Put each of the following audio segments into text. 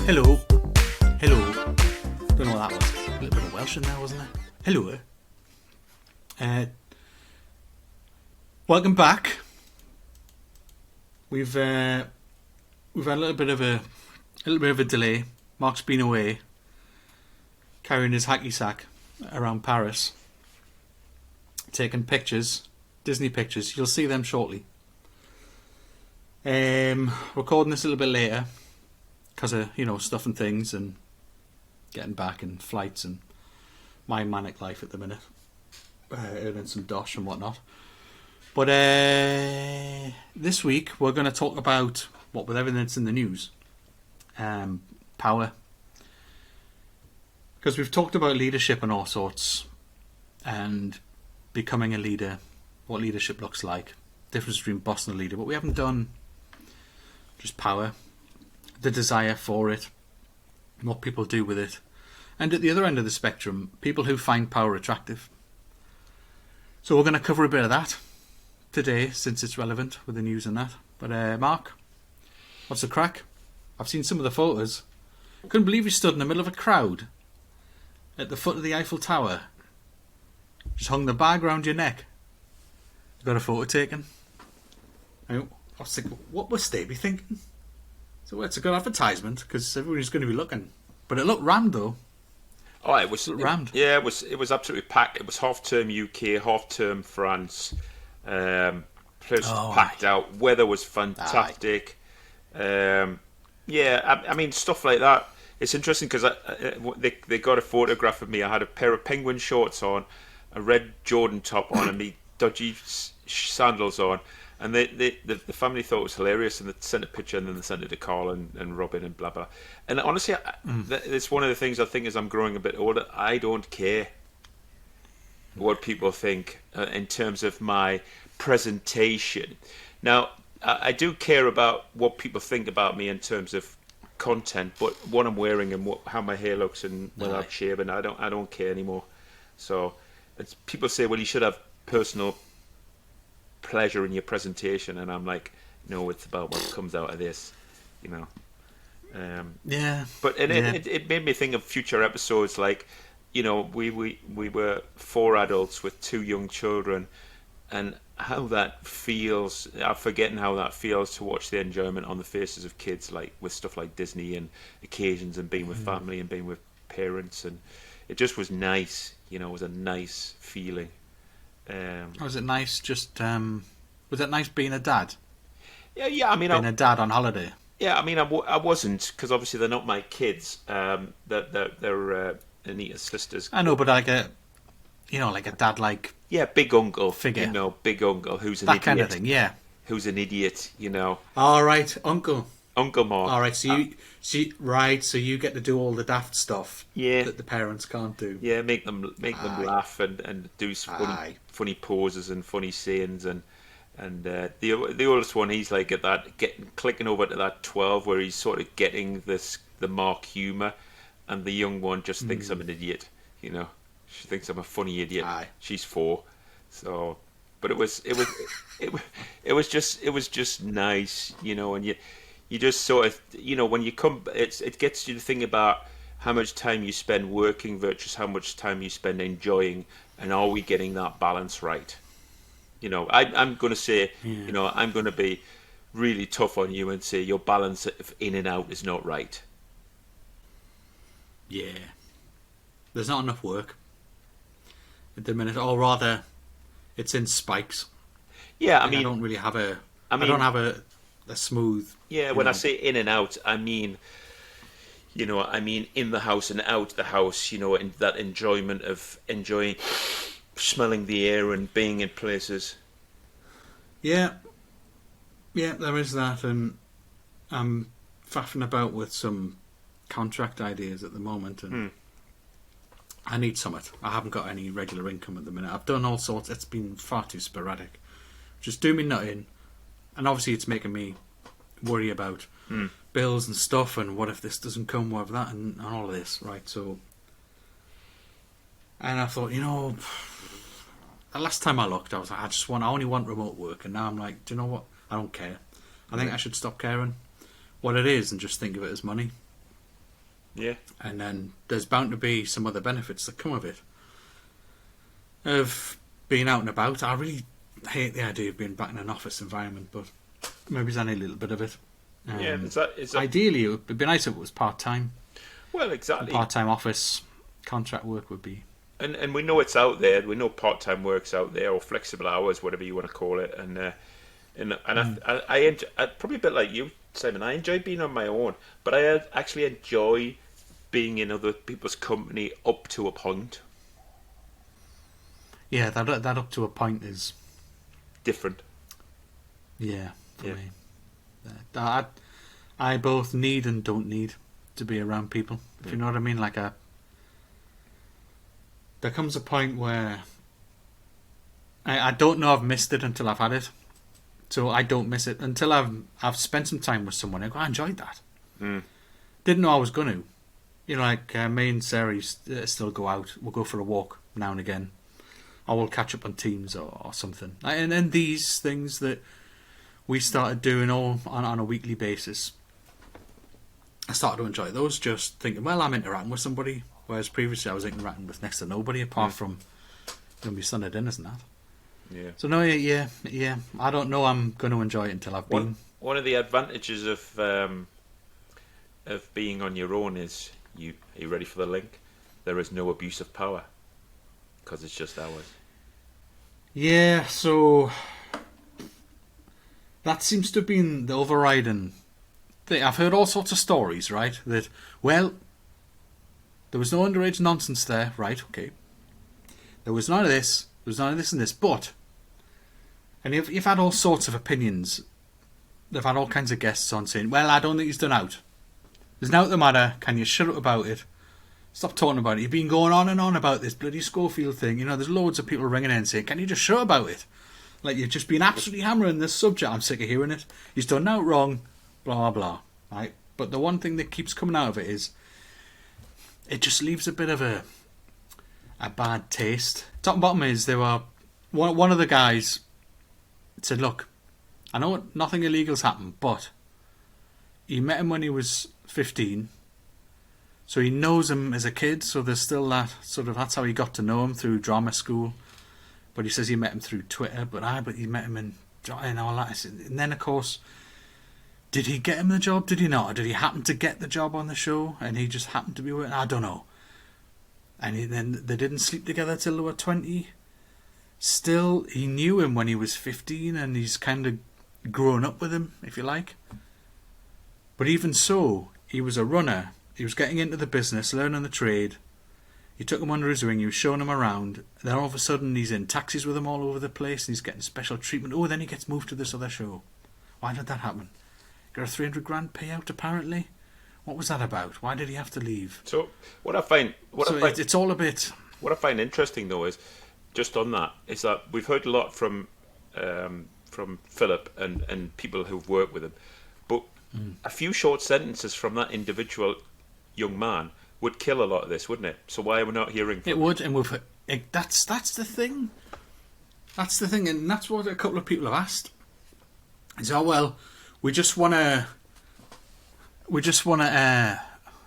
Hello. Hello. Don't know what that was. A little bit of Welsh in there, wasn't there? Hello. Welcome back. We've had a little bit of a delay. Mark's been away, carrying his hacky sack around Paris, taking pictures, Disney pictures. You'll see them shortly. Recording this a little bit later because of stuff and things and getting back and flights and my manic life at the minute, earning some dosh and whatnot. But this week we're going to talk about with everything that's in the news, power, because we've talked about leadership and all sorts, and becoming a leader, what leadership looks like, difference between boss and a leader, but we haven't done just power, the desire for it, what people do with it, and at the other end of the spectrum, people who find power attractive. So we're going to cover a bit of that today, since it's relevant with the news and that. But Mark, what's the crack? I've seen some of the photos. Couldn't believe you stood in the middle of a crowd at the foot of the Eiffel Tower. Just hung the bag round your neck. You got a photo taken. I was thinking, what must they be thinking? So it's a good advertisement because everybody's going to be looking. But it looked rammed though. Oh, it was rammed. Yeah, it was absolutely packed. It was half term UK, half term France. Place packed out. Weather was fantastic. I mean stuff like that. It's interesting because they got a photograph of me. I had a pair of penguin shorts on, a red Jordan top on, and me dodgy sandals on. And the family thought it was hilarious, and they sent a picture, and then they sent it to Carl and Robin and blah blah. And honestly, it's one of the things I think as I'm growing a bit older, I don't care what people think in terms of my presentation. Now, I do care about what people think about me in terms of content, but what I'm wearing and how my hair looks and whether I'm shaving, I don't care anymore. So people say, well, you should have personal pleasure in your presentation, and I'm like, no, it's about what comes out of this, But it made me think of future episodes, like, we were 4 adults with 2 young children, and how that feels. I'm forgetting how that feels to watch the enjoyment on the faces of kids, like with stuff like Disney and occasions and being with family and being with parents, and it just was nice. It was a nice feeling. Was it nice? Was it nice being a dad? Yeah. I mean, being a dad on holiday. Yeah, I mean, I wasn't, because obviously they're not my kids. They're Anita's sisters. I know, but like a dad, like big uncle figure. Big uncle who's an that idiot. Kind of thing. Yeah, who's an idiot. All right, Uncle Mark. All right, so you get to do all the daft stuff. Yeah. That the parents can't do. Yeah, make them laugh and do funny poses and funny sayings and the oldest one, he's like at that clicking over to that 12 where he's sort of getting the Mark humour, and the young one just thinks I'm an idiot. She thinks I'm a funny idiot. Aye. She's 4, so. But it was just nice, and you just sort of, when you come, it gets you to think about how much time you spend working versus how much time you spend enjoying, and are we getting that balance right? I'm going to say, I'm going to be really tough on you and say your balance of in and out is not right. Yeah. There's not enough work at the minute, or rather, it's in spikes. Yeah, I don't really have I don't have a smooth. Yeah, when I say in and out, I mean, in the house and out the house. In that enjoyment of enjoying smelling the air and being in places. Yeah, there is that, and I'm faffing about with some contract ideas at the moment, and I need something. I haven't got any regular income at the minute. I've done all sorts. It's been far too sporadic. Just do me nothing, and obviously it's making me worry about bills and stuff, and what if this doesn't come, what if that, and all of this, right? So, and I thought, the last time I looked, I was like, I only want remote work, and now I'm like, do you know what? I don't care. I think I should stop caring what it is and just think of it as money. Yeah. And then there's bound to be some other benefits that come of it. Of being out and about. I really hate the idea of being back in an office environment, but maybe there's only a little bit of it. Is that ideally, it would be nice if it was part-time. Well, exactly. Part-time office contract work would be... And we know it's out there. We know part-time work's out there, or flexible hours, whatever you want to call it. I enjoy, probably a bit like you, Simon. I enjoy being on my own, but I actually enjoy being in other people's company up to a point. Yeah, that up to a point is different. Yeah, for me. I both need and don't need to be around people. If you know what I mean, there comes a point where I don't know I've missed it until I've had it. So I don't miss it until I've spent some time with someone. I go, I enjoyed that. Didn't know I was going to. You know, me and Sarah still go out. We'll go for a walk now and again. Or we'll catch up on Teams or something. And these things that we started doing all on a weekly basis, I started to enjoy those, just thinking, well, I'm interacting with somebody, whereas previously I was interacting with next to nobody, apart from my Sunday dinners and that. Yeah. So no, yeah. I don't know I'm going to enjoy it until I've been. One of the advantages of being on your own is, are you ready for the link? There is no abuse of power, because it's just ours. Yeah, so that seems to have been the overriding thing. I've heard all sorts of stories, right? That, well, there was no underage nonsense there, right? Okay. There was none of this. There was none of this and this. But, and you've had all sorts of opinions. They've had all kinds of guests on saying, well, I don't think he's done out. There's now the matter. Can you shut up about it? Stop talking about it. You've been going on and on about this bloody Schofield thing. You know, there's loads of people ringing in and saying, can you just shut up about it? Like, you've just been absolutely hammering this subject. I'm sick of hearing it. He's done out wrong. Blah, blah. Right? But the one thing that keeps coming out of it is, it just leaves a bit of a bad taste. Top and bottom is, there were one of the guys said, look, I know nothing illegal's happened, but he met him when he was 15. So he knows him as a kid, so there's still that sort of, that's how he got to know him, through drama school. But he says he met him through Twitter, but he met him in and all that. And then, of course, did he get him the job? Did he not? Or did he happen to get the job on the show and he just happened to be with? I don't know. And then they didn't sleep together till they were 20. Still, he knew him when he was 15, and he's kind of grown up with him, if you like. But even so, he was a runner. He was getting into the business, learning the trade. He took him under his wing, he was showing him around. Then all of a sudden he's in taxis with him all over the place, and he's getting special treatment. Oh, then he gets moved to this other show. Why did that happen? Got a 300 grand payout, apparently. What was that about? Why did he have to leave? So it's all a bit... What I find interesting, though, is, just on that, is that we've heard a lot from Philip and people who've worked with him, but a few short sentences from that individual young man would kill a lot of this, wouldn't it? So why are we not hearing from it? Would, and that's the thing. That's the thing, and that's what a couple of people have asked. Is, oh, well, we just want to,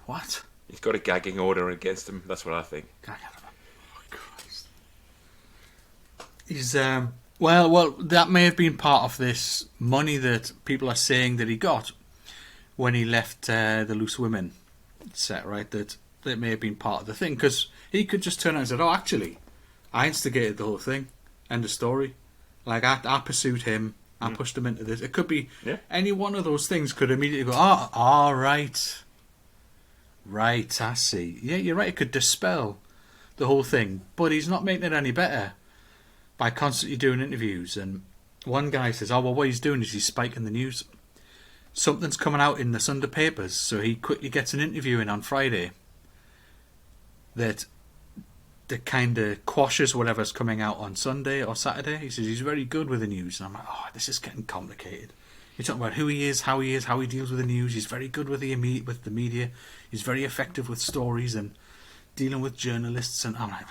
what? He's got a gagging order against him, that's what I think. Oh, Christ. He's, well, that may have been part of this money that people are saying that he got when he left the Loose Women set, right? That may have been part of the thing, because he could just turn out and say, oh, actually, I instigated the whole thing. End of story. Like, I pursued him. I pushed him into this. It could be any one of those things could immediately go, right. Right, I see. Yeah, you're right. It could dispel the whole thing. But he's not making it any better by constantly doing interviews. And one guy says, oh, well, what he's doing is he's spiking the news. Something's coming out in the Sunday papers, so he quickly gets an interview in on Friday that kind of quashes whatever's coming out on Sunday or Saturday. He says he's very good with the news. And I'm like, oh, this is getting complicated. You're talking about who he is, how he deals with the news. He's very good with the media. He's very effective with stories and dealing with journalists. And I'm like,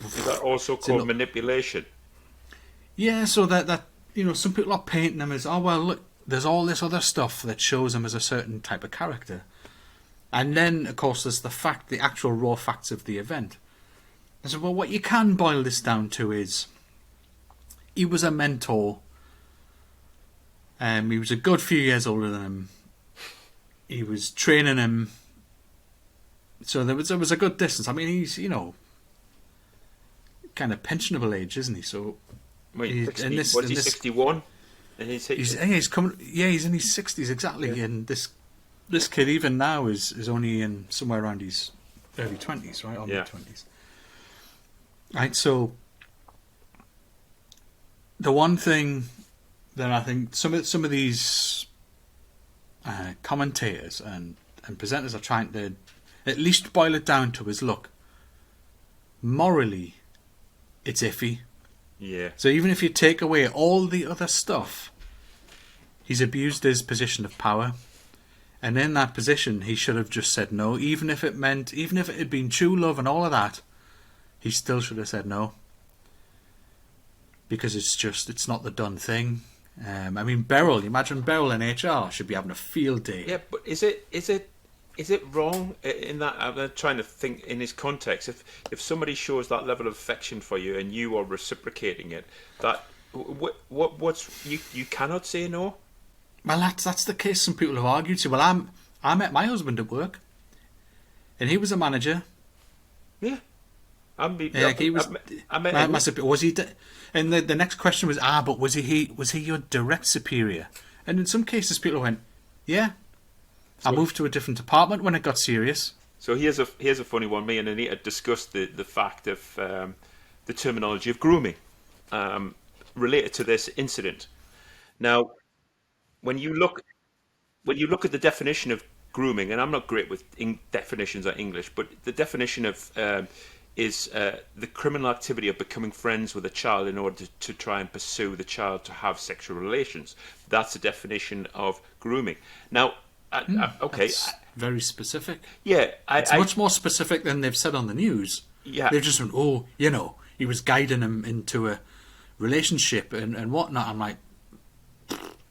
is that also called manipulation? Yeah, so that some people are painting him as, oh, well, look, there's all this other stuff that shows him as a certain type of character. And then, of course, there's the actual raw facts of the event. I said, well, what you can boil this down to is he was a mentor. He was a good few years older than him. He was training him. So there was a good distance. I mean, he's, kind of pensionable age, isn't he? So Wait, 60, he's 61? He's coming. Yeah, he's in his 60s exactly. Yeah. And this kid, even now, is only in somewhere around his early 20s, right? Or mid 20s. Right. So the one thing that I think some of these commentators and presenters are trying to at least boil it down to is, look, morally, it's iffy. Yeah. So even if you take away all the other stuff, he's abused his position of power, and in that position, he should have just said no. Even if it had been true love and all of that, he still should have said no. Because it's not the done thing. I mean, Beryl. Imagine Beryl in HR should be having a field day. Yeah, but is it wrong in that? I'm trying to think in his context. If somebody shows that level of affection for you and you are reciprocating it, that what's you cannot say no. Well, that's the case. Some people have argued. So, well, I met my husband at work, and he was a manager. Yeah, I met was he? And the next question was, but was he your direct superior? And in some cases, people went, yeah. So, I moved to a different department when it got serious. So here's a funny one. Me and Anita discussed the fact of the terminology of grooming related to this incident. Now, when you look at the definition of grooming, and I'm not great with definitions of English, but the definition of is the criminal activity of becoming friends with a child in order to try and pursue the child to have sexual relations. That's the definition of grooming. Now, okay, that's very specific. Yeah, it's much more specific than they've said on the news. Yeah, they've just went, he was guiding him into a relationship and whatnot. I'm like,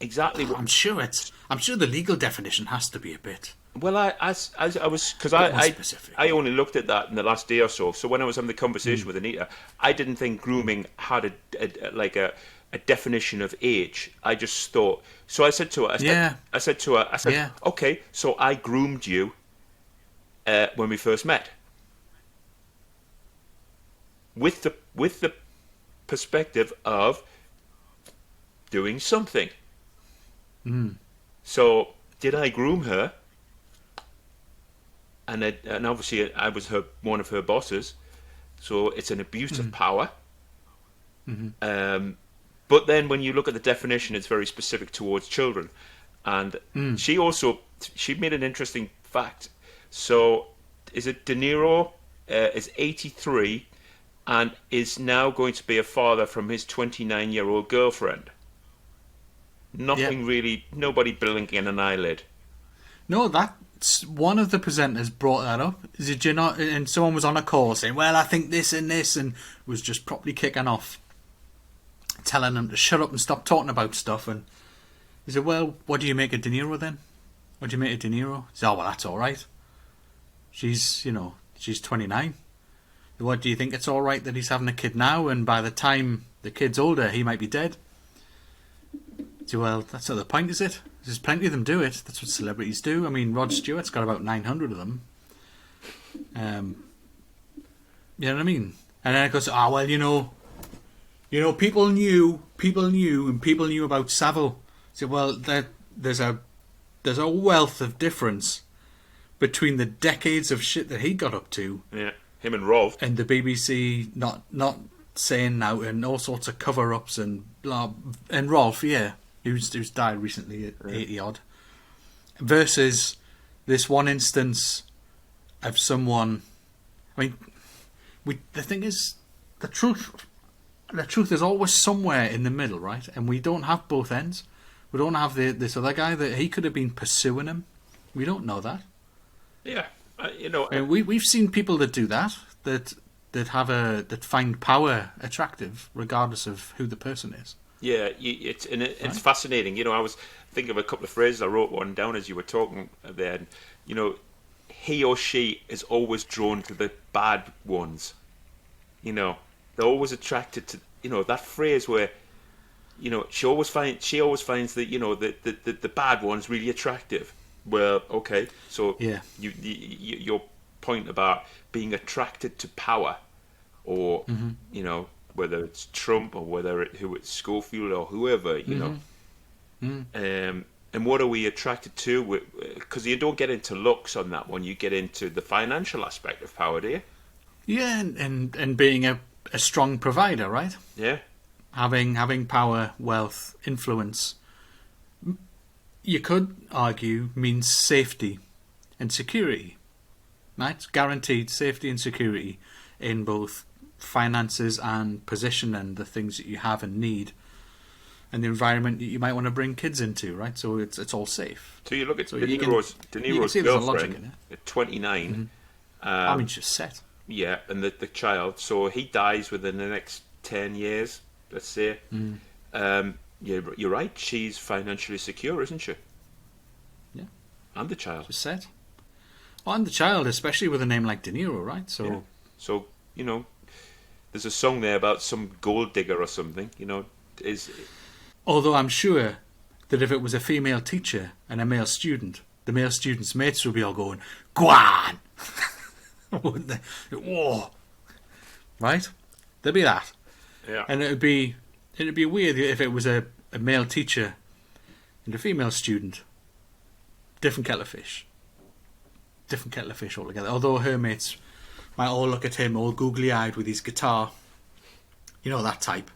exactly. I'm sure the legal definition has to be a bit. Well, I was because I only looked at that in the last day or so. So when I was having the conversation with Anita, I didn't think grooming had a definition of age. I just thought. So I said to her, okay, so I groomed you when we first met, with the perspective of doing something. So did I groom her? And obviously I was one of her bosses, so it's an abuse of power. But then when you look at the definition, it's very specific towards children. And she made an interesting fact. So is it De Niro is 83 and is now going to be a father from his 29-year-old girlfriend. Nothing really, nobody blinking an eyelid. No, that's one of the presenters brought that up. Did you not? And someone was on a call saying, well, I think this, and was just properly kicking off, telling them to shut up and stop talking about stuff. And he said, well, what do you make of De Niro then? What do you make of De Niro? He said, oh, well, that's all right. She's 29. What, do you think it's all right that he's having a kid now, and by the time the kid's older, he might be dead? He said, well, that's not the point, is it? There's plenty of them do it. That's what celebrities do. I mean, Rod Stewart's got about 900 of them. You know what I mean? And then it goes, people knew about Savile. So, well, there's a wealth of difference between the decades of shit that he got up to. Yeah, him and Rolf. And the BBC not saying now, and all sorts of cover-ups and blah. And Rolf, yeah, who's died recently at 80 odd. Versus this one instance of someone. I mean, the thing is, the truth is always somewhere in the middle, right? And we don't have both ends. We don't have this other guy that he could have been pursuing him. We don't know that. Yeah, we've seen people that do that that find power attractive regardless of who the person is. Yeah, it's fascinating. I was thinking of a couple of phrases. I wrote one down as you were talking there. And, he or she is always drawn to the bad ones. They're always attracted to that phrase where she always finds that the bad ones really attractive. Well, okay, so Yeah. your point about being attracted to power, or whether it's Trump or whether who it's Schofield or whoever, and what are we attracted to? Because you don't get into looks on that one, you get into the financial aspect of power, do you? Yeah, and being a strong provider, right? Yeah. Having power, wealth, influence, you could argue means safety and security, right? Guaranteed safety and security in both finances and position and the things that you have and need, and the environment that you might want to bring kids into, right? So it's all safe. So you look at So De Niro's girlfriend at 29. Mm-hmm. I mean, she's set. Yeah, and the child. So he dies within the next 10 years, let's say. You're right. She's financially secure, isn't she? Yeah. And the child. She's set. Well, and the child, especially with a name like De Niro, right? So, yeah. So there's a song there about some gold digger or something. Although I'm sure that if it was a female teacher and a male student, the male student's mates would be all going, "Go on!" Wouldn't they? Whoa. Right? There'd be that. Yeah. And it'd be weird if it was a male teacher and a female student. Different kettle of fish. Different kettle of fish altogether. Although her mates might all look at him all googly-eyed with his guitar. You know, that type.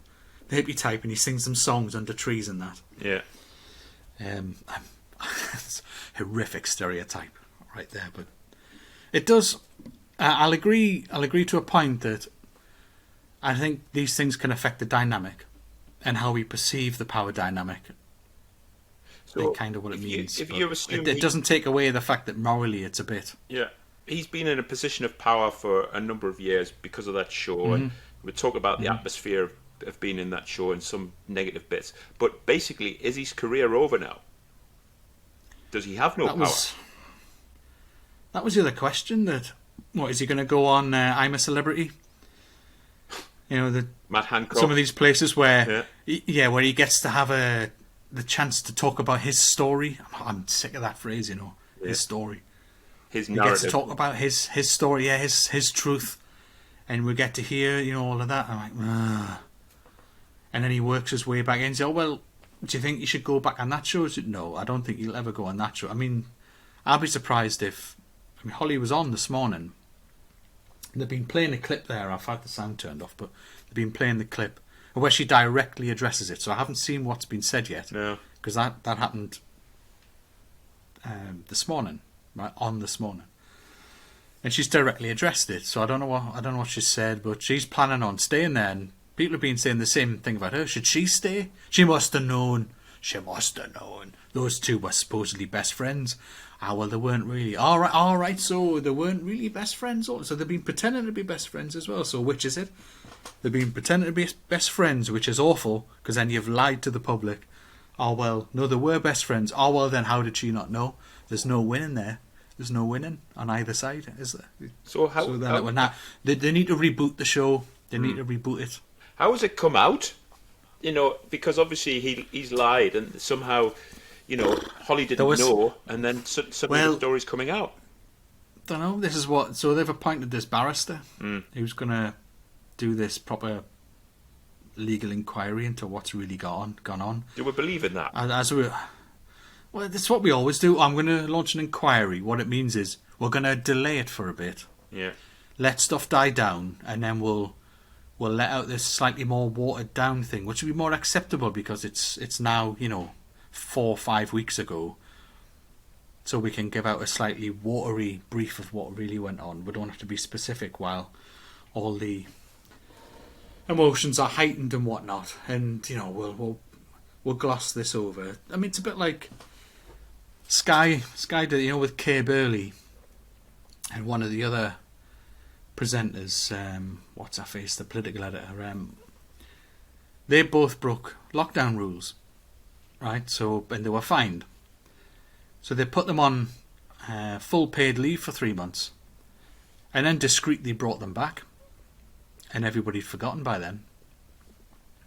The hippie type, and he sings them songs under trees and that. Yeah. It's a horrific stereotype right there, but it does. I'll agree to a point that I think these things can affect the dynamic and how we perceive the power dynamic. So kind of what it means. If you assume it doesn't take away the fact that morally it's a bit. Yeah, he's been in a position of power for a number of years because of that show, and we talk about the atmosphere of being in that show and some negative bits. But basically, is his career over now? Does he have no power? That was the other question. What is he going to go on? I'm a Celebrity. Matt Hancock. Some of these places where, where he gets to have the chance to talk about his story. I'm sick of that phrase. His story. His narrative. He gets to talk about his story, his truth, and we get to hear all of that. I'm like, ugh. And then he works his way back in and says, "Oh well, do you think you should go back on that show?" I said, "No, I don't think you'll ever go on that show." I mean, I'll be surprised if. Holly was on this morning. They've been playing a clip there. I've had the sound turned off, but they've been playing the clip where she directly addresses it. So I haven't seen what's been said yet. No, because that happened this morning, right on this morning, and she's directly addressed it. So I don't know what she said, but she's planning on staying there. And people have been saying the same thing about her. Should she stay? She must have known. She must have known. Those two were supposedly best friends. Well, they weren't really. All right. So they weren't really best friends. So they've been pretending to be best friends as well. So which is it? They've been pretending to be best friends, which is awful, because then you've lied to the public. Oh, well, no, they were best friends. Oh, well, then how did she not know? There's no winning there. There's no winning on either side, is there? So they need to reboot the show. They need to reboot it. How has it come out? Because obviously he's lied, and somehow, Holly didn't know, and then suddenly the story's coming out. Don't know. This is what. So they've appointed this barrister who's going to do this proper legal inquiry into what's really gone on. Do we believe in that? Well, that's what we always do. I'm going to launch an inquiry. What it means is we're going to delay it for a bit. Yeah. Let stuff die down, and then we'll let out this slightly more watered down thing, which will be more acceptable because it's now 4 or 5 weeks ago. So we can give out a slightly watery brief of what really went on. We don't have to be specific while all the emotions are heightened and whatnot. And we'll gloss this over. I mean, it's a bit like Sky did, with Kay Burley and one of the other presenters, what's her face, the political editor. They both broke lockdown rules, right? So, and they were fined. So they put them on full paid leave for 3 months, and then discreetly brought them back, and everybody'd forgotten by then.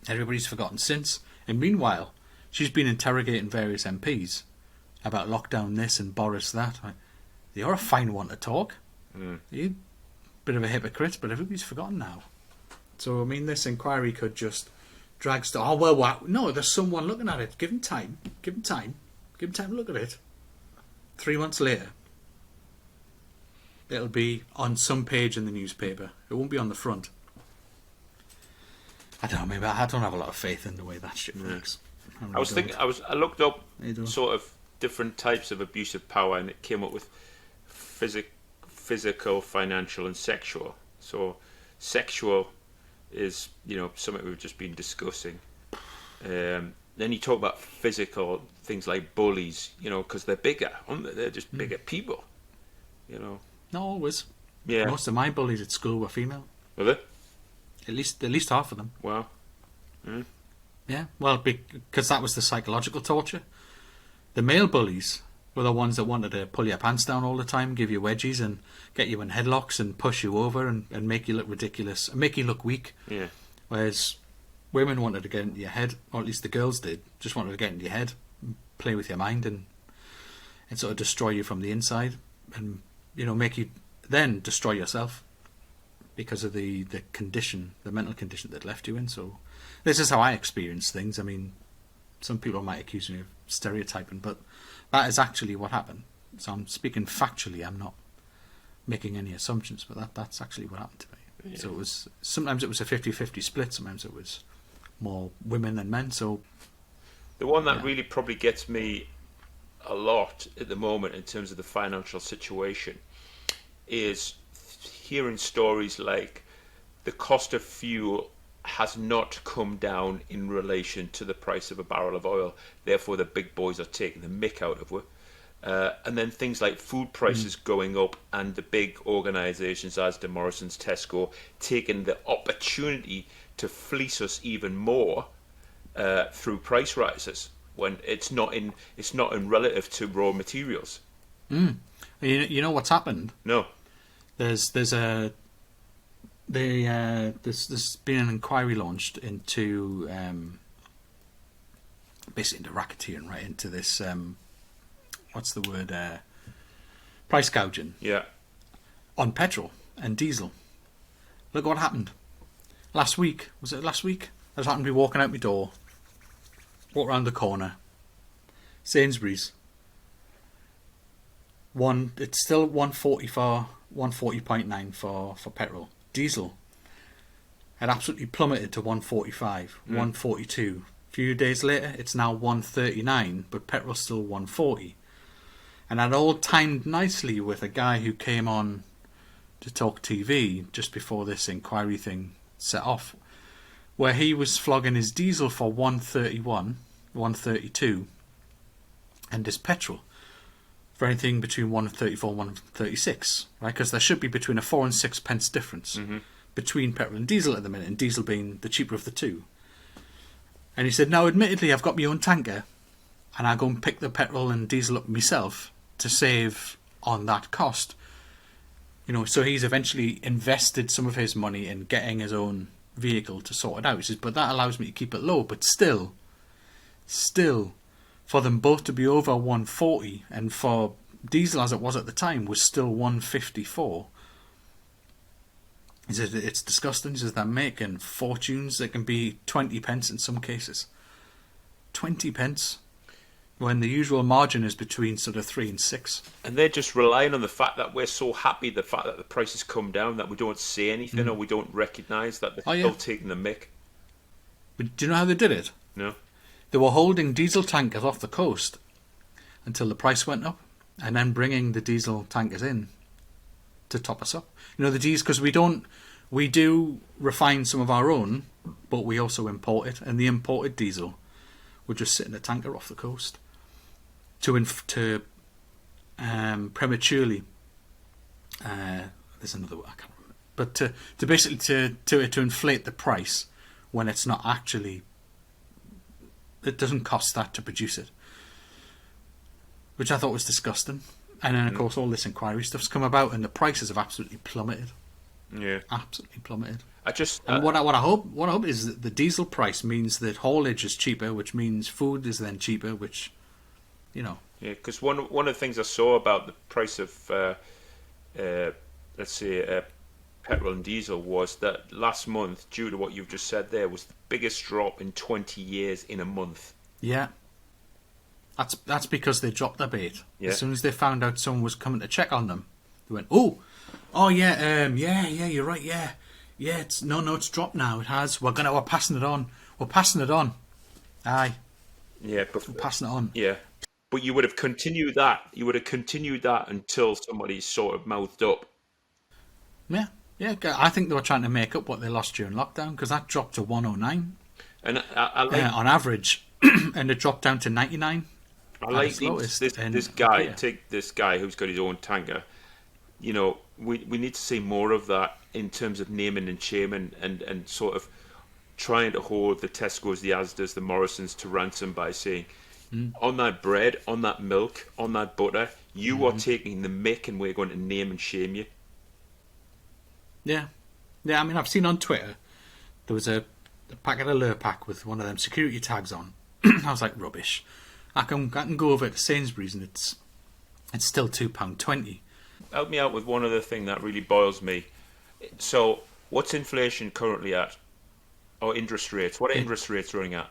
Everybody's forgotten since. And meanwhile, she's been interrogating various MPs about lockdown this and Boris that. You're a fine one to talk. You're a bit of a hypocrite, but everybody's forgotten now. So, I mean, this inquiry could just drag stuff. Oh, well, wow. No, there's someone looking at it. Give him time. Give him time. Give him time to look at it. 3 months later, it'll be on some page in the newspaper. It won't be on the front. I don't know, maybe I don't have a lot of faith in the way that shit works. I looked up sort of different types of abuse of power, and it came up with physical, financial, and sexual. So, sexual is, something we've just been discussing. Then you talk about physical things like bullies, because they're bigger, aren't they? They're just bigger people, Not always. Yeah. Most of my bullies at school were female. Were they? At least half of them. Wow. Yeah, well, because that was the psychological torture. The male bullies were the ones that wanted to pull your pants down all the time, give you wedgies and get you in headlocks and push you over and make you look ridiculous and make you look weak. Yeah. Whereas women wanted to get into your head, or at least the girls did, just wanted to get into your head, play with your mind and sort of destroy you from the inside and, make you then destroy yourself because of the condition, the mental condition that left you in. So this is how I experience things. I mean, some people might accuse me of stereotyping, but that is actually what happened. So I'm speaking factually. I'm not making any assumptions, but that's actually what happened to me. Yeah. So sometimes it was a 50-50 split. Sometimes it was more women than men. So the one that really probably gets me a lot at the moment in terms of the financial situation is hearing stories like the cost of fuel has not come down in relation to the price of a barrel of oil. Therefore, the big boys are taking the mick out of it. And then things like food prices going up, and the big organisations as the Morrisons, Tesco, taking the opportunity to fleece us even more through price rises when it's not in relative to raw materials. You know what's happened? No. There's been an inquiry launched into basically into racketeering, right? Into this what's the word? Price gouging. Yeah. On petrol and diesel. Look what happened last week. Was it last week? I just happened to be walking out my door, walk around the corner, Sainsbury's. It's still 140.9 for petrol. Diesel had absolutely plummeted to 145, 142. A few days later, it's now 139, but petrol's still 140. And that all timed nicely with a guy who came on to talk TV just before this inquiry thing set off, where he was flogging his diesel for 131, 132, and his petrol for anything between 134 and 136, right? Because there should be between a 4 and 6 pence difference between petrol and diesel at the minute, and diesel being the cheaper of the two. And he said, now admittedly I've got my own tanker, and I go and pick the petrol and diesel up myself to save on that cost. So he's eventually invested some of his money in getting his own vehicle to sort it out. He says, but that allows me to keep it low, but still, for them both to be over 140, and for diesel as it was at the time was still 154. He says it's disgusting. He says they're making fortunes. They can be 20 pence in some cases. 20 pence when the usual margin is between sort of 3 and 6. And they're just relying on the fact that we're so happy, the fact that the prices come down, that we don't say anything or we don't recognise that they're still taking the mick. But do you know how they did it? No. They were holding diesel tankers off the coast until the price went up, and then bringing the diesel tankers in to top us up. The diesel, because we do refine some of our own, but we also import it, and the imported diesel would just sit in a tanker off the coast to prematurely. There's another word I can't remember, but to basically to inflate the price when it's not actually. It doesn't cost that to produce it, which I thought was disgusting. And then, of course, all this inquiry stuff's come about, and the prices have absolutely plummeted. Yeah, Absolutely plummeted. and What I hope is that the diesel price means that haulage is cheaper, which means food is then cheaper, which, yeah, because one of the things I saw about the price of let's say petrol and diesel was that last month, due to what you've just said there, was the biggest drop in 20 years in a month. Yeah. That's because they dropped their bait. Yeah. As soon as they found out someone was coming to check on them, they went, "Oh yeah, yeah, you're right, yeah, it's dropped now. It has. We're passing it on. We're passing it on. Aye, Yeah, but we're passing it on. yeah, but you would have continued that. You would have continued that until somebody sort of mouthed up. Yeah. I think they were trying to make up what they lost during lockdown, because that dropped to 109 And I like on average, and it dropped down to 99. I like this guy. Yeah. Take this guy who's got his own tanker. You know, we need to see more of that in terms of naming and shaming, and sort of trying to hold the Tesco's, the Asda's, the Morrisons to ransom by saying, on that bread, on that milk, on that butter, you are taking the mick, and we're going to name and shame you. Yeah. I mean, I've seen on Twitter there was a packet of Lurpak with one of them security tags on. I was like, rubbish. I can go over to Sainsbury's and it's still £2.20. Help me out with one other thing that really boils me. So, what's inflation currently at? Or interest rates? What are interest rates running at?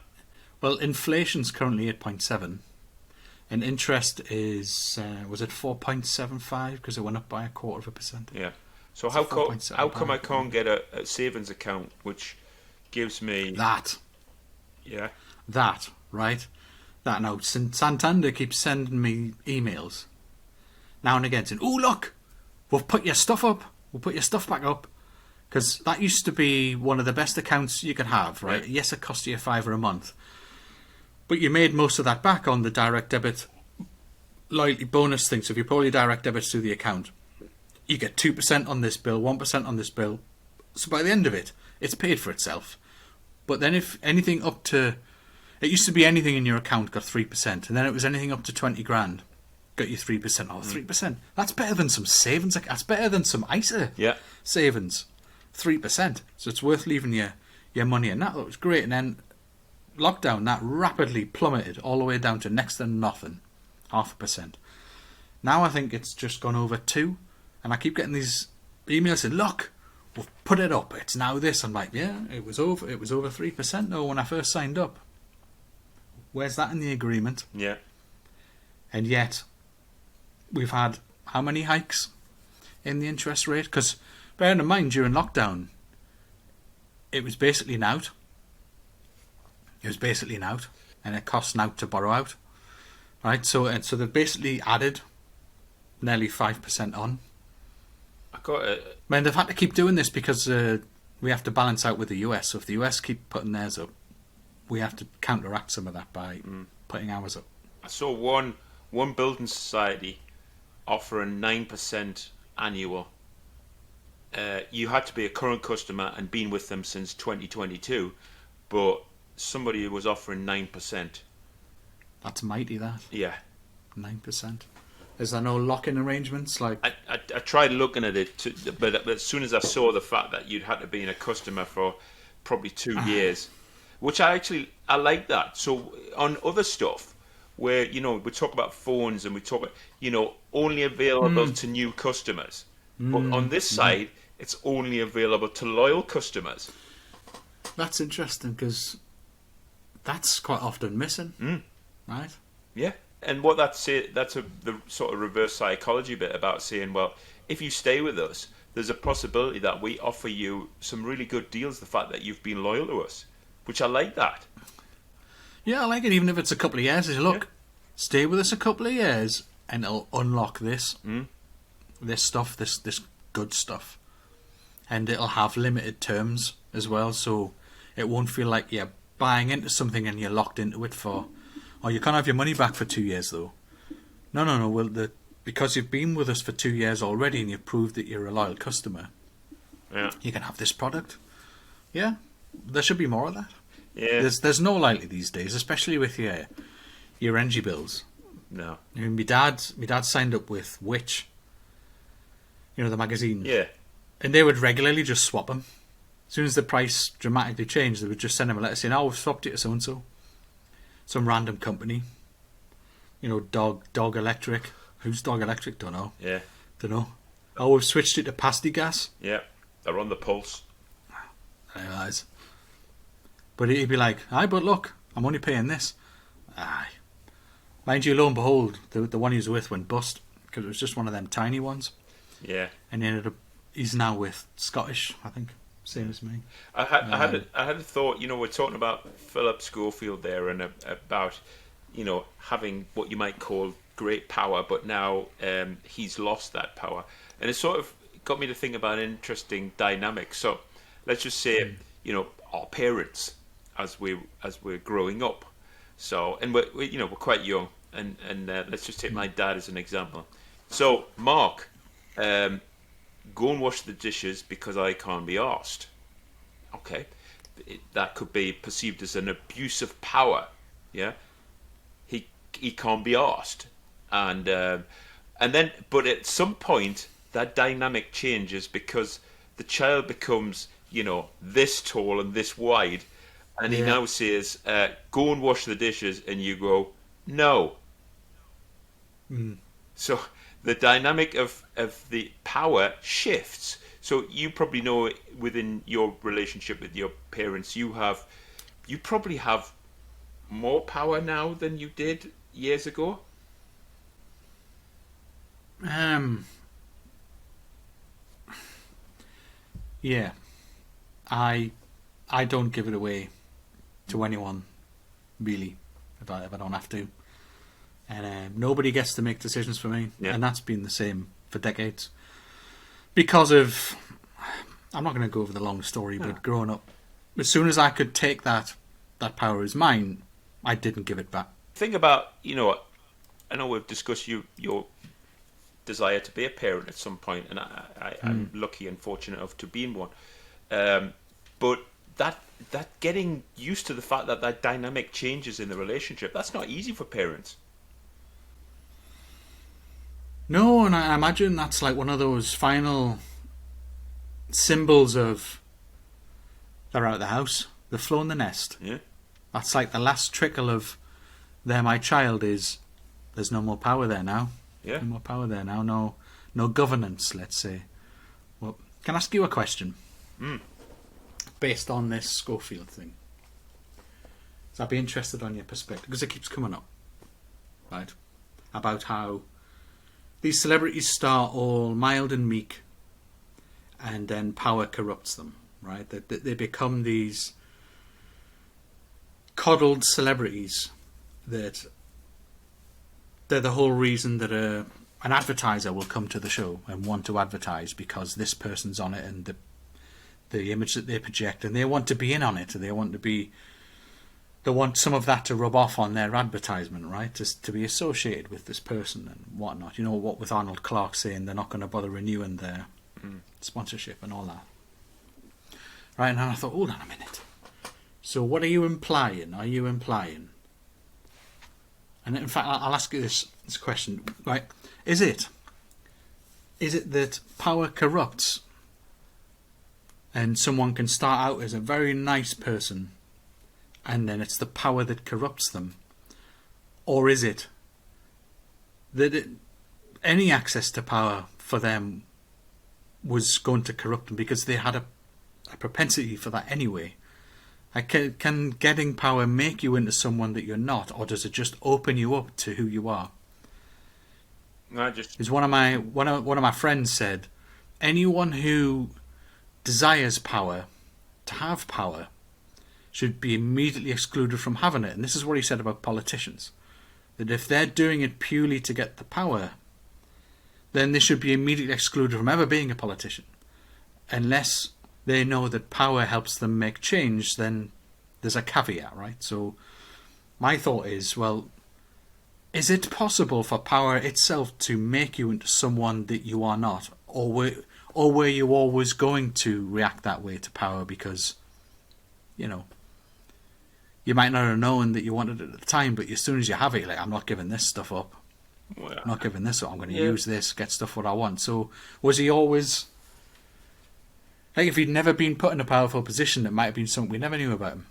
Well, inflation's currently 8.7, and interest is was it 4.75 because it went up by 1/4%. Yeah. So how come I can't get a savings account which gives me that? Yeah. That, right? That now, Santander keeps sending me emails now and again saying, "Oh look, we'll put your stuff up. We'll put your stuff back up." Because that used to be one of the best accounts you could have, right? Yeah. Yes, it cost you £5 a month, but you made most of that back on the direct debit loyalty bonus thing. So if you pull your direct debits through the account, you get 2% on this bill, 1% on this bill. So by the end of it, it's paid for itself. But then if anything up to... It used to be anything in your account got 3%, and then it was anything up to 20 grand got you 3%. Oh, 3%. That's better than some savings. That's better than some ISA savings. 3%. So it's worth leaving your money in that. That was great. And then lockdown, that rapidly plummeted all the way down to next to nothing. 0.5%. Now I think it's just gone over 2%. And I keep getting these emails saying, "Look, we've put it up. It's now this." I'm like, yeah, it was over 3% though when I first signed up. Where's that in the agreement? Yeah. And yet, we've had how many hikes in the interest rate? Because bearing in mind, during lockdown, it was basically nout. And it costs nout to borrow out. Right? So they've basically added nearly 5% on. Man, they've had to keep doing this because we have to balance out with the US. So if the US keep putting theirs up, we have to counteract some of that by putting ours up. I saw one building society offering 9% annual. You had to be a current customer and been with them since 2022, but somebody was offering 9%. That's mighty, that. Yeah. 9%. Is there no lock-in arrangements? Like I tried looking at it, but as soon as I saw the fact that you'd had to be a customer for probably 2 years, which I like that. So on other stuff, where we talk about phones and we talk about only available to new customers, but on this side, it's only available to loyal customers. That's interesting because that's quite often missing, right? Yeah. And what that's the sort of reverse psychology bit about saying, well, if you stay with us, there's a possibility that we offer you some really good deals, the fact that you've been loyal to us, which I like that. Yeah, I like it, even if it's a couple of years. Look, stay with us a couple of years and it'll unlock this stuff, this good stuff. And it'll have limited terms as well, so it won't feel like you're buying into something and you're locked into it for... Oh, you can't have your money back for 2 years, though. No. Well, because you've been with us for 2 years already and you've proved that you're a loyal customer, you can have this product. Yeah, there should be more of that. Yeah. There's no loyalty these days, especially with your energy bills. No. I mean, my dad signed up with Which, the magazine. Yeah. And they would regularly just swap them. As soon as the price dramatically changed, they would just send him a letter saying, "Oh, we've swapped it to so-and-so." Some random company. Dog Electric. Who's Dog Electric? Don't know. Yeah. Don't know. Oh, we've switched it to Pasty Gas. Yeah. They're on the pulse. I realise. But he'd be like, "Aye, but look, I'm only paying this." Aye. Mind you, lo and behold, the one he was with went bust because it was just one of them tiny ones. Yeah. And he's now with Scottish, I think. Same as me. I had a thought. We're talking about Phillip Schofield there, and about having what you might call great power, but now he's lost that power, and it sort of got me to think about an interesting dynamic. So let's just say our parents as we're growing up. So and we're quite young, and let's just take my dad as an example. So Mark. Go and wash the dishes because I can't be arsed. Okay, that could be perceived as an abuse of power. Yeah, he can't be arsed, and then but at some point that dynamic changes because the child becomes this tall and this wide, and he now says, "Go and wash the dishes," and you go, "No." So the dynamic of the power shifts. So you probably know within your relationship with your parents, you probably have more power now than you did years ago. Yeah. I don't give it away to anyone, really, if I don't have to. And nobody gets to make decisions for me. Yeah. And that's been the same for decades. Because of... I'm not going to go over the long story, but growing up, as soon as I could take that power as mine, I didn't give it back. Think about, I know we've discussed your desire to be a parent at some point, and I'm lucky and fortunate enough to be in one. But that getting used to the fact that dynamic changes in the relationship, that's not easy for parents. No, and I imagine that's like one of those final symbols of they're out of the house, they've flown the nest. Yeah. That's like the last trickle of they're my child is there's no more power there now. Yeah. No more power there now, no governance, let's say. Well, can I ask you a question? Based on this Schofield thing. So I'd be interested on your perspective, because it keeps coming up. Right? About how these celebrities start all mild and meek, and then power corrupts them, right? They become these coddled celebrities that they're the whole reason that an advertiser will come to the show and want to advertise because this person's on it and the image that they project, and they want to be in on it. They want some of that to rub off on their advertisement, right? To be associated with this person and whatnot. What with Arnold Clark saying they're not going to bother renewing their sponsorship and all that. Right, and I thought, hold on a minute. So what are you implying? Are you implying? And in fact, I'll ask you this question. Right, is it that power corrupts and someone can start out as a very nice person and then it's the power that corrupts them? Or is it that any access to power for them was going to corrupt them because they had a propensity for that anyway? Like, can getting power make you into someone that you're not, or does it just open you up to who you are? As one of my friends said, anyone who desires power, to have power, should be immediately excluded from having it. And this is what he said about politicians. That if they're doing it purely to get the power, then they should be immediately excluded from ever being a politician. Unless they know that power helps them make change, then there's a caveat, right? So my thought is, well, is it possible for power itself to make you into someone that you are not? Or were you always going to react that way to power because, you might not have known that you wanted it at the time, but as soon as you have it, you're like, I'm not giving this stuff up. Well, I'm not giving this up. I'm going to yeah. use this, get stuff what I want. So was he always like if he'd never been put in a powerful position, it might have been something we never knew about him.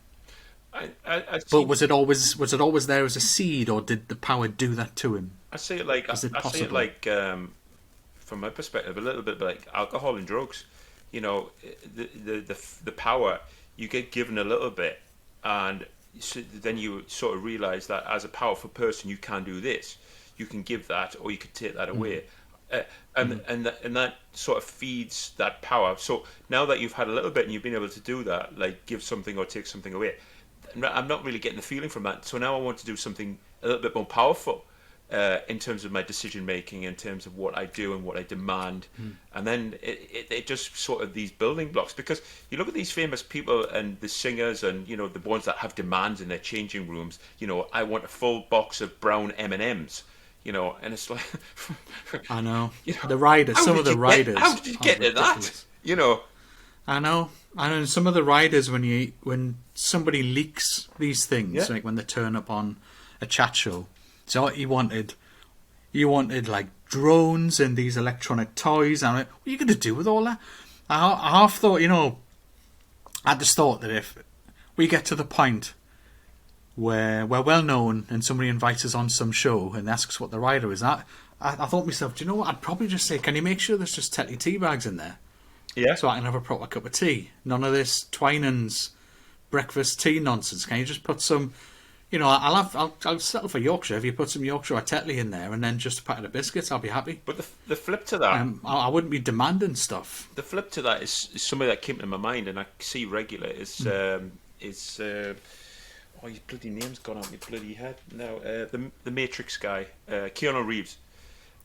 I But see. was it always there as a seed, or did the power do that to him? I see it like Is it I see it possible? like from my perspective, a little bit like alcohol and drugs. You know, the power you get given a little bit, and so then you sort of realize that as a powerful person, you can do this. You can give that, or you could take that away. Uh, and that sort of feeds that power. So now that you've had a little bit and you've been able to do that, like give something or take something away, I'm not really getting the feeling from that. So now I want to do something a little bit more powerful in terms of my decision making, in terms of what I do and what I demand. And then it just sort of these building blocks. Because you look at these famous people and the singers and, you know, the ones that have demands in their changing rooms. You know, I want a full box of brown M&Ms. You know, and it's like, I know. you know, The riders, some of the riders how did you are get to that? ridiculous. You know, I know. I know some of the riders when somebody leaks these things, Yeah. like when they turn up on a chat show. So what you wanted like drones and these electronic toys. And I'm like, what are you going to do with all that? I half thought, I just thought that if we get to the point where we're well known and somebody invites us on some show and asks what the rider is, I thought to myself, do you know what? I'd probably just say, can you make sure there's just Tetley tea bags in there yeah. so I can have a proper cup of tea? None of this Twinings breakfast tea nonsense. Can you just put some? I'll settle for Yorkshire if you put some Yorkshire or Tetley in there, and then just a packet of biscuits. I'll be happy. But the flip to that, I wouldn't be demanding stuff. the flip to that is somebody that came to my mind and I see regular is oh, his bloody name's gone out my bloody head now. The Matrix guy, Keanu Reeves.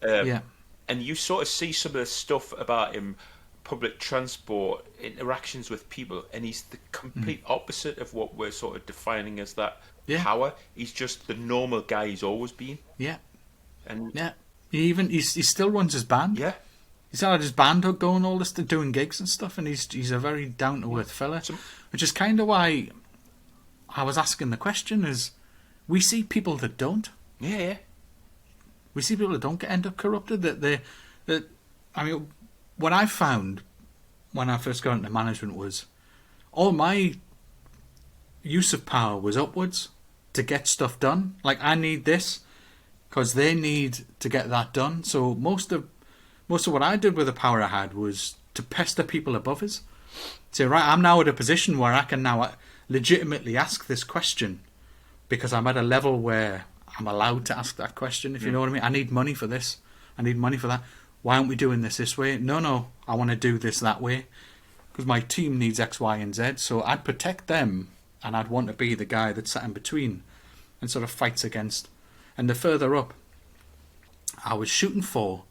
Yeah. And you sort of see some of the stuff about him, public transport, interactions with people, and he's the complete opposite of what we're sort of defining as that Yeah. power. He's just the normal guy he's always been. Yeah. And Yeah. He still runs his band. yeah, He's had his band going all this, doing gigs and stuff, and he's a very down to earth fella, which is kind of why I was asking the question. Is we see people that don't. yeah. We see people that don't end up corrupted. What I found when I first got into management was all my use of power was upwards to get stuff done. Like I need this because they need to get that done. So most of what I did with the power I had was to pester people above us. Say, right, I'm now at a position where I can now legitimately ask this question because I'm at a level where I'm allowed to ask that question, if you know what I mean. I need money for this. I need money for that. Why aren't we doing this way? No, I want to do this that way because my team needs X, Y, and Z. So I'd protect them and I'd want to be the guy that sat in between and sort of fights against. And the further up I was shooting for,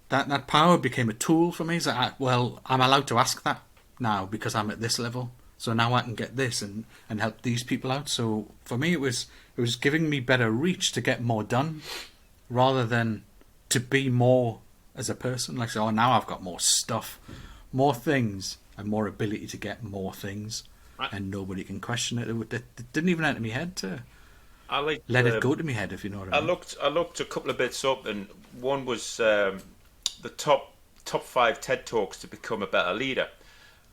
that power became a tool for me. It's like, I'm allowed to ask that now because I'm at this level. So now I can get this and help these people out. So for me, it was giving me better reach to get more done, rather than to be more as a person. Like, so now I've got more stuff, more things, and more ability to get more things, and nobody can question it. It didn't even enter my head to let it go to my head, if you know what I mean. I looked a couple of bits up, and one was the top 5 TED Talks to become a better leader.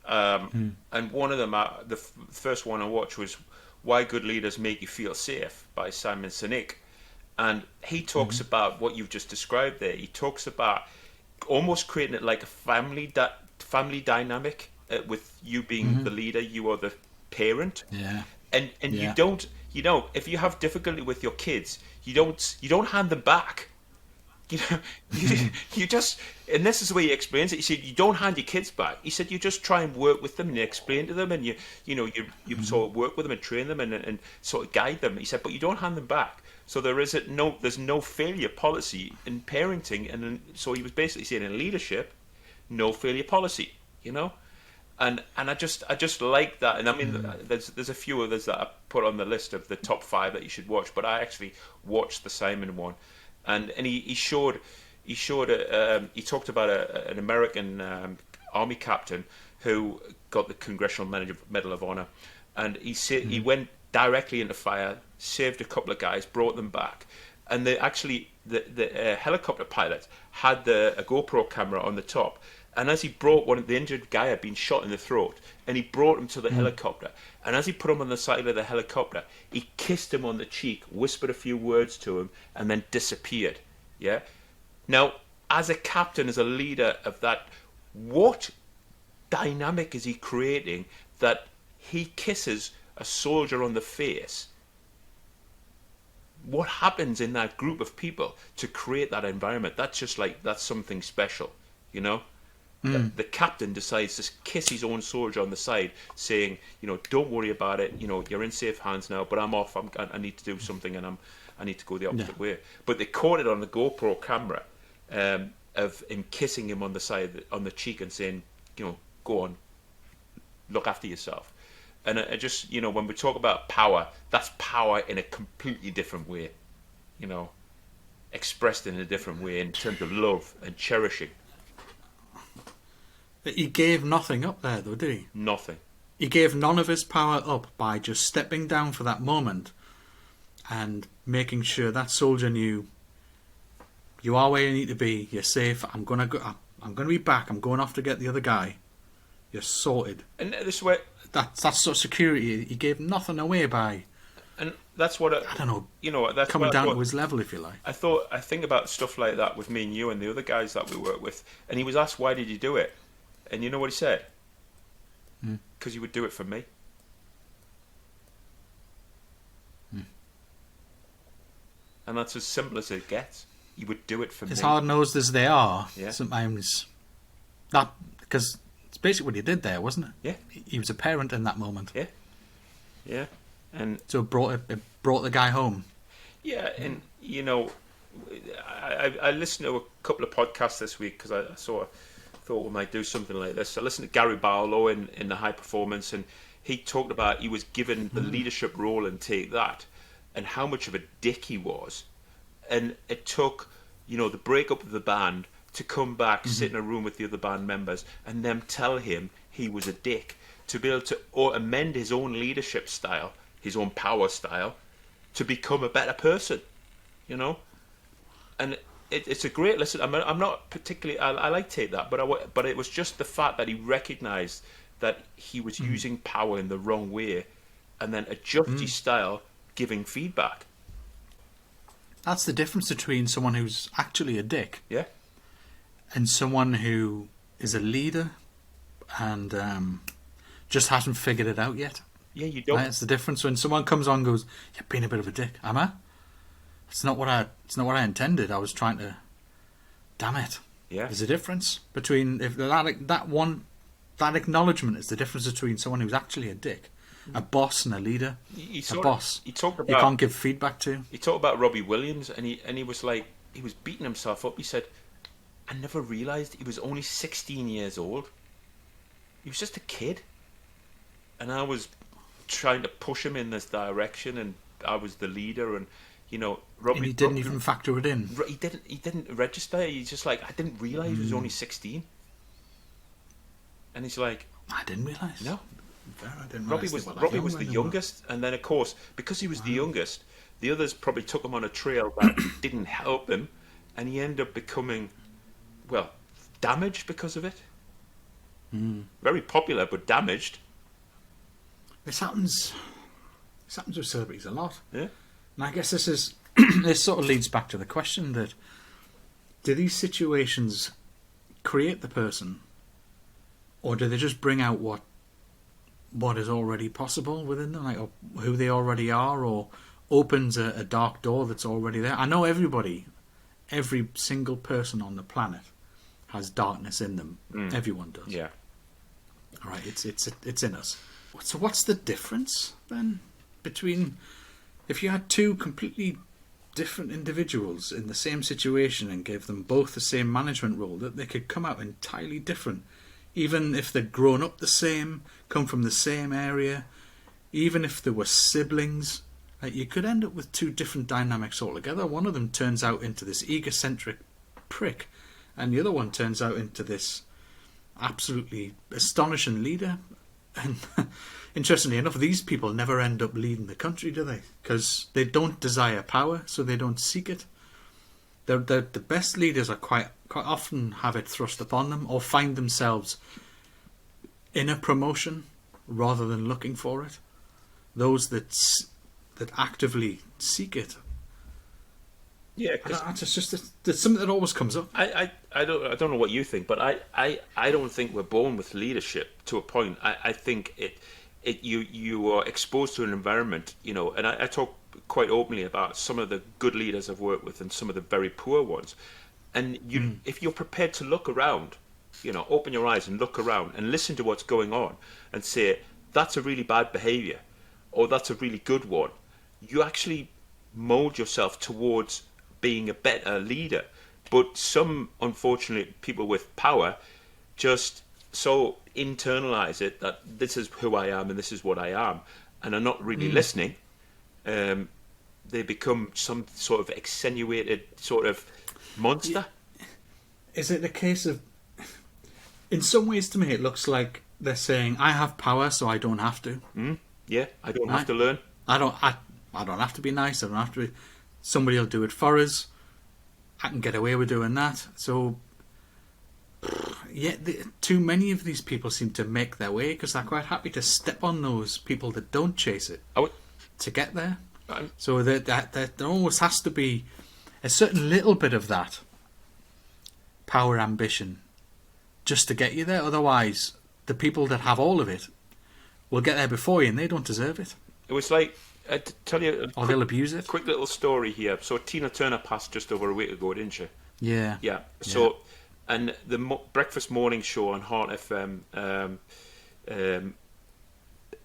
And one of them, the first one I watched was Why Good Leaders Make You Feel Safe by Simon Sinek. And he talks about what you've just described there. He talks about almost creating it like a family dynamic with you being the leader, you are the parent. Yeah. And you don't, if you have difficulty with your kids, you don't hand them back. You just, and this is the way he explains it. He said you don't hand your kids back. He said you just try and work with them and you explain to them, and you sort of work with them and train them and sort of guide them. He said, but you don't hand them back. So there's no failure policy in parenting, and so he was basically saying in leadership, no failure policy. And I just like that. And I mean, there's a few others that I put on the list of the top 5 that you should watch, but I actually watched the Simon one. And he talked about an American army captain who got the Congressional Medal of Honor, and he said he went directly into fire, saved a couple of guys, brought them back, and they actually the helicopter pilot had a GoPro camera on the top, and as he brought the injured guy had been shot in the throat, and he brought him to the helicopter, and as he put him on the side of the helicopter, he kissed him on the cheek, whispered a few words to him, and then disappeared. Yeah. Now, as a captain, as a leader of that, what dynamic is he creating that he kisses a soldier on the face? What happens in that group of people to create that environment? That's just like, that's something special, you know? The captain decides to kiss his own soldier on the side, saying, you know, don't worry about it, you know, you're in safe hands now, but I'm off, I need to do something, and I need to go the opposite way. But they caught it on the GoPro camera, of him kissing him on the side, on the cheek, and saying, you know, go on, look after yourself. And I just, you know, when we talk about power, that's power in a completely different way, you know, expressed in a different way in terms of love and cherishing. He gave nothing up there, though, did he? Nothing. He gave none of his power up by just stepping down for that moment and making sure that soldier knew, you are where you need to be, you're safe, I'm gonna be back, I'm going off to get the other guy. You're sorted. And this way, that's sort of security. He gave nothing away by. And that's what I don't know. You know, that's coming down to his level, if you like. I think about stuff like that with me and you and the other guys that we work with. And he was asked, "Why did you do it?" And you know what he said? Because you would do it for me. And that's as simple as it gets. You would do it for me. As hard-nosed as they are, yeah. Sometimes that, because it's basically what he did there, wasn't it? Yeah. He was a parent in that moment. Yeah. Yeah. And so it brought the guy home. Yeah, and you know, I listened to a couple of podcasts this week because I thought we might do something like this. I listened to Gary Barlow in the High Performance, and he talked about he was given the leadership role and Take That, and how much of a dick he was, and it took, you know, the breakup of the band to come back, sit in a room with the other band members, and them tell him he was a dick, to be able to amend his own leadership style, his own power style, to become a better person, you know. And it's a great listen. I'm not particularly. I like Take That, but it was just the fact that he recognised that he was using power in the wrong way, and then adjust his style, giving feedback. That's the difference between someone who's actually a dick, yeah, and someone who is a leader and just hasn't figured it out yet. Yeah, you don't. That's the difference when someone comes on and goes, "You're being a bit of a dick, am I? It's not what I intended. I was trying to. Damn it." Yeah. There's a difference between that acknowledgement is the difference between someone who's actually a dick, a boss and a leader. A boss. He talked about, you can't give feedback to. He talked about Robbie Williams, and he was like, he was beating himself up. He said, "I never realised he was only 16 years old. He was just a kid, and I was trying to push him in this direction, and I was the leader, and you know, Robbie." And he didn't even factor it in. He didn't register. He's just like, "I didn't realise he was only 16." And he's like, "I didn't realise." No. I didn't Robbie was the youngest, and then of course, because he was the youngest, the others probably took him on a trail that didn't help him, and he ended up becoming, well, damaged because of it. Very popular, but damaged. This happens with celebrities a lot. Yeah. And I guess this sort of leads back to the question that, do these situations create the person, or do they just bring out what is already possible within them, like, or who they already are, or opens a dark door that's already there? I know every single person on the planet has darkness in them. Everyone does. Yeah. All right, it's in us. So what's the difference then between, if you had two completely different individuals in the same situation and gave them both the same management role, that they could come out entirely different, even if they'd grown up the same, come from the same area, even if they were siblings, you could end up with two different dynamics altogether. One of them turns out into this egocentric prick, and the other one turns out into this absolutely astonishing leader And interestingly enough, these people never end up leading the country, do they? Because they don't desire power, so they don't seek it. The best leaders are quite often have it thrust upon them, or find themselves in a promotion rather than looking for it. Those that actively seek it. Yeah, it's just that's something that always comes up. I don't know what you think, but I don't think we're born with leadership to a point. I think you are exposed to an environment, and I talk quite openly about some of the good leaders I've worked with and some of the very poor ones. And if you're prepared to look around, open your eyes and look around and listen to what's going on and say, that's a really bad behavior or that's a really good one, you actually mold yourself towards being a better leader. But some, unfortunately, people with power just so internalize it that this is who I am and this is what I am, and are not really listening. They become some sort of extenuated sort of monster. Is it a case of, in some ways to me it looks like they're saying, I have power so I don't have to. Yeah, I don't have to learn. I don't have to be nice. I don't have to be, somebody will do it for us. I can get away with doing that. So yeah, too many of these people seem to make their way because they're quite happy to step on those people that don't chase it to get there. So there always has to be a certain little bit of that power ambition just to get you there. Otherwise, the people that have all of it will get there before you, and they don't deserve it. It was like, to tell you, they'll abuse it. Quick little story here. So Tina Turner passed just over a week ago, didn't she? Yeah. Yeah. So, and the breakfast morning show on Heart FM.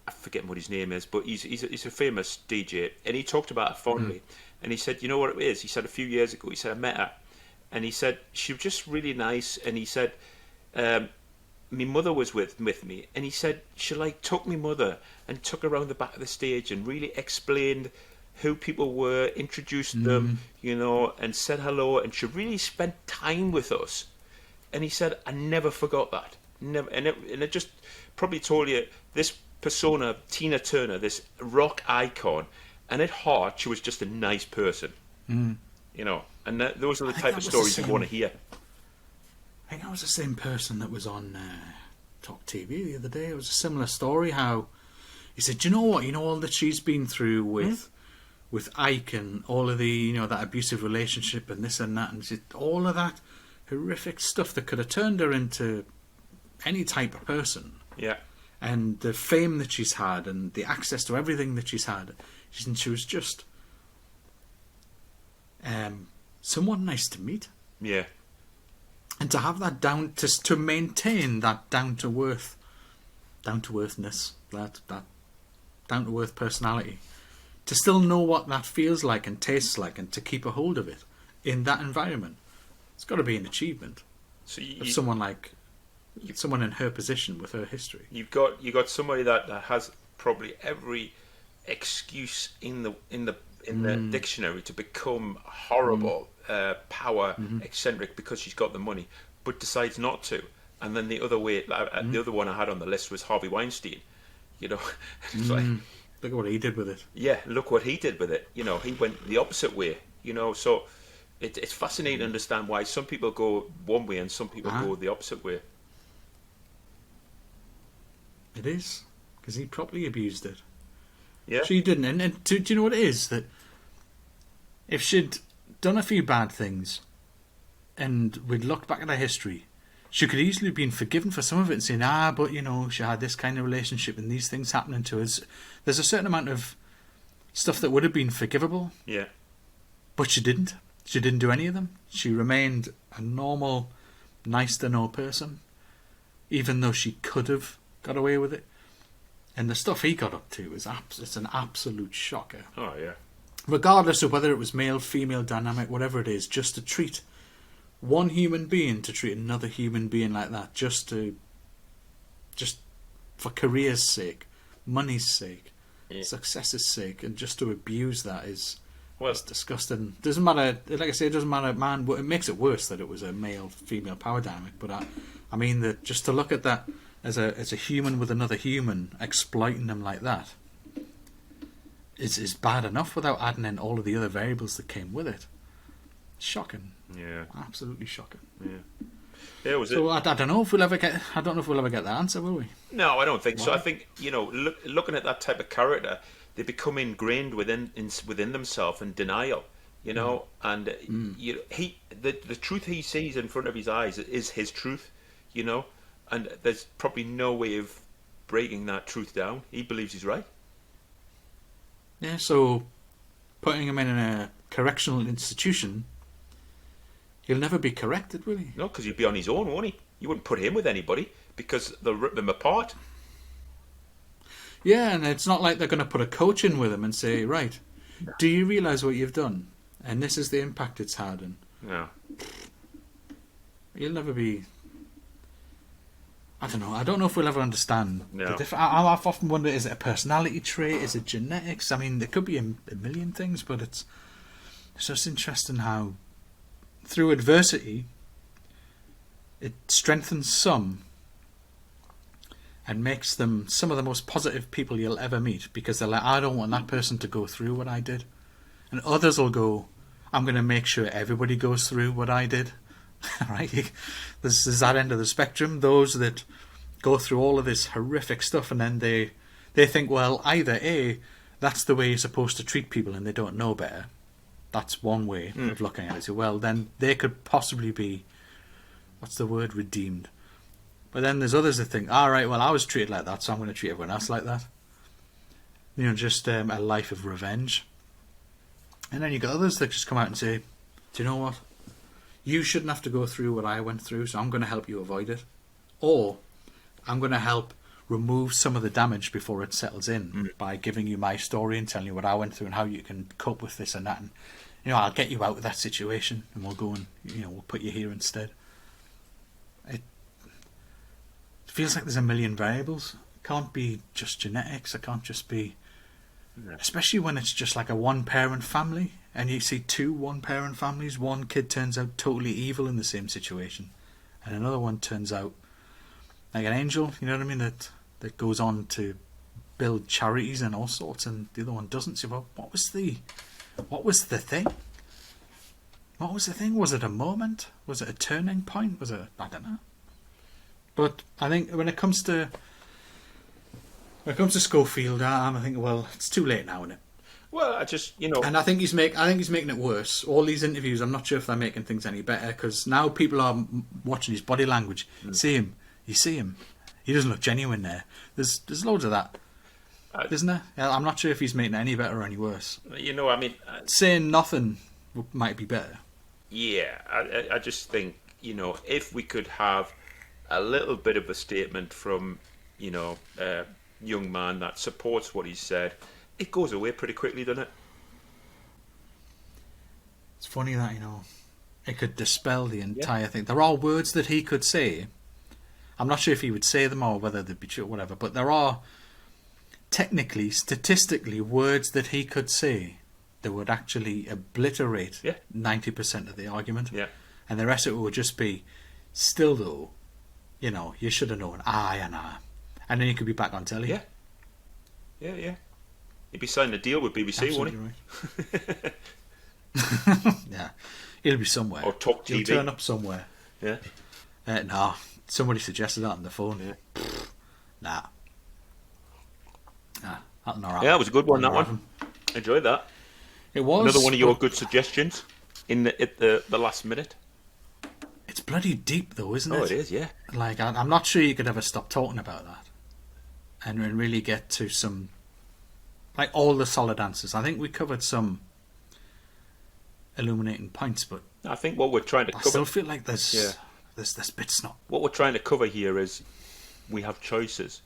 I forget what his name is, but he's a famous DJ, and he talked about her fondly. And he said, you know what it is? He said a few years ago, he said I met her, and he said she was just really nice, and he said, my mother was with me, and he said she took my mother and took her around the back of the stage and really explained who people were, introduced them, and said hello, and she really spent time with us. And he said, I never forgot that. Never, and it just probably told you this persona, Tina Turner, this rock icon, and at heart she was just a nice person. And those are the type of stories you want to hear. I think that was the same person that was on Talk TV the other day. It was a similar story. How he said, "Do you know what? You know all that she's been through with Ike and all of the that abusive relationship and this and that, and she, all of that horrific stuff that could have turned her into any type of person. Yeah, and the fame that she's had and the access to everything that she's had, she was just someone nice to meet. Yeah." And to have that to maintain that down to earthness, that down to earth personality, to still know what that feels like and tastes like, and to keep a hold of it in that environment, it's got to be an achievement. So someone in her position with her history. You've got somebody that has probably every excuse in the dictionary to become horrible, power eccentric because she's got the money, but decides not to. And then the other way, the other one I had on the list was Harvey Weinstein. It's like, look at what he did with it. Yeah, look what he did with it. He went the opposite way. So it's fascinating to understand why some people go one way and some people go the opposite way. It is because he properly abused it. Yeah, she didn't. And do you know what it is? That if she'd done a few bad things and we'd looked back at her history, she could easily have been forgiven for some of it and saying, but she had this kind of relationship and these things happening to us. There's a certain amount of stuff that would have been forgivable. Yeah. But she didn't. She didn't do any of them. She remained a normal, nice to know person, even though she could have got away with it. And the stuff he got up to it's an absolute shocker. Oh, yeah. Regardless of whether it was male, female dynamic, whatever it is, just to treat one human being, to treat another human being like that, just for career's sake, money's sake, success's sake, and just to abuse that is disgusting. Doesn't matter, like I say, it doesn't matter, man. But it makes it worse that it was a male-female power dynamic. But I mean that just to look at that as a human with another human, exploiting them like that is bad enough without adding in all of the other variables that came with it. Shocking. Yeah. Absolutely shocking. Yeah. Yeah, was so I don't know if we'll ever get. I don't know if we'll ever get the answer, will we? No, I don't think so. I think looking at that type of character, they become ingrained within themselves in denial. And the truth he sees in front of his eyes is his truth. And there's probably no way of breaking that truth down. He believes he's right. Yeah. So putting him in a correctional institution, he'll never be corrected, will he? No, because he'd be on his own, won't he? You wouldn't put him with anybody because they'll rip him apart. Yeah, and it's not like they're going to put a coach in with him and say, right, do you realise what you've done? And this is the impact it's had. And no. He'll never be... I don't know. I don't know if we'll ever understand. No. I've often wondered, is it a personality trait? Is it genetics? I mean, there could be a million things, but it's just interesting how through adversity it strengthens some and makes them some of the most positive people you'll ever meet, because they're like, I don't want that person to go through what I did. And others will go, I'm going to make sure everybody goes through what I did. Right? There's that end of the spectrum, those that go through all of this horrific stuff and then they think, well, either A, that's the way you're supposed to treat people and they don't know better. That's one way of looking at it. So, well, then they could possibly be, what's the word, redeemed. But then there's others that think, all right, well, I was treated like that, so I'm going to treat everyone else like that. Just a life of revenge. And then you got others that just come out and say, do you know what? You shouldn't have to go through what I went through, so I'm going to help you avoid it. Or I'm going to help remove some of the damage before it settles in by giving you my story and telling you what I went through and how you can cope with this and that. And, I'll get you out of that situation and we'll go and, we'll put you here instead. It feels like there's a million variables. It can't be just genetics. It can't just be... Especially when it's just like a one-parent family and you see two one-parent families. One kid turns out totally evil in the same situation and another one turns out like an angel, you know what I mean, that goes on to build charities and all sorts, and the other one doesn't. So, well, what was the thing? What was the thing? Was it a moment? Was it a turning point? Was it... I don't know. But I think when it comes to Schofield, I'm thinking, well, it's too late now, isn't it? Well, I just, and I think he's making it worse. All these interviews, I'm not sure if they're making things any better, because now people are watching his body language. You see him. He doesn't look genuine there. There's loads of that, isn't there? I'm not sure if he's making it any better or any worse. Saying nothing might be better. Yeah, I just think, if we could have a little bit of a statement from, a young man that supports what he said, it goes away pretty quickly, doesn't it? It's funny that, it could dispel the entire thing. There are words that he could say. I'm not sure if he would say them or whether they'd be true or whatever, but there are technically, statistically, words that he could say that would actually obliterate 90% of the argument. Yeah. And the rest of it would just be, still though, you should have known, and and then he could be back on telly. Yeah. He'd be signing a deal with BBC, absolutely, won't he? Right. Yeah. He'll be somewhere. Or Talk TV. He'll turn up somewhere. Yeah. No. Somebody suggested that on the phone. Yeah. Nah. That'll not happen. Yeah, it was a good one, that one. Enjoyed that. It was. Another one of your good suggestions at the last minute. It's bloody deep, though, isn't it? Oh, it is, yeah. Like, I'm not sure you could ever stop talking about that and really get to some, like, all the solid answers. I think we covered some illuminating points, but I think what we're trying to cover... I still feel like there's bits not... What we're trying to cover here is we have choices.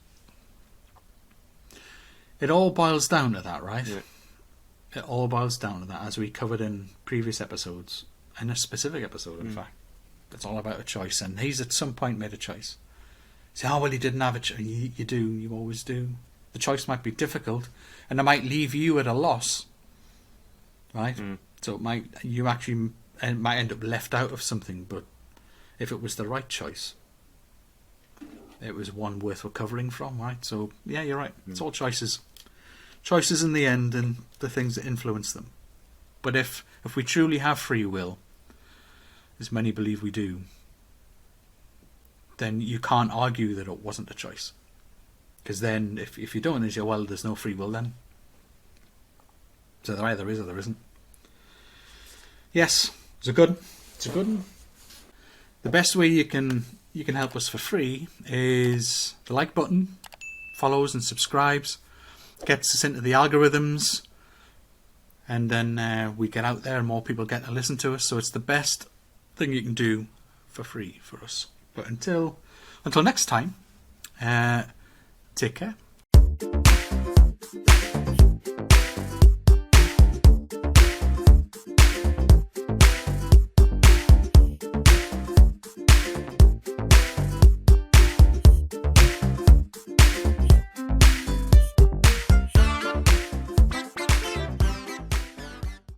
It all boils down to that, right? Yeah. It all boils down to that, as we covered in previous episodes, in a specific episode, in fact. It's all about a choice, and he's at some point made a choice. Say, well, he didn't have a choice. You do, you always do. The choice might be difficult, and it might leave you at a loss, right? So it might end up left out of something, but if it was the right choice, it was one worth recovering from, right? So yeah, you're right. It's all choices. Choices in the end, and the things that influence them. But if we truly have free will, as many believe we do, then you can't argue that it wasn't a choice. Because then, if you don't, is well, there's no free will then. So there either is or there isn't. Yes, it's a good one. The best way you can help us for free is the like button, follows and subscribes, gets us into the algorithms, and then we get out there and more people get to listen to us. So it's the best thing you can do for free for us. But until next time, take care.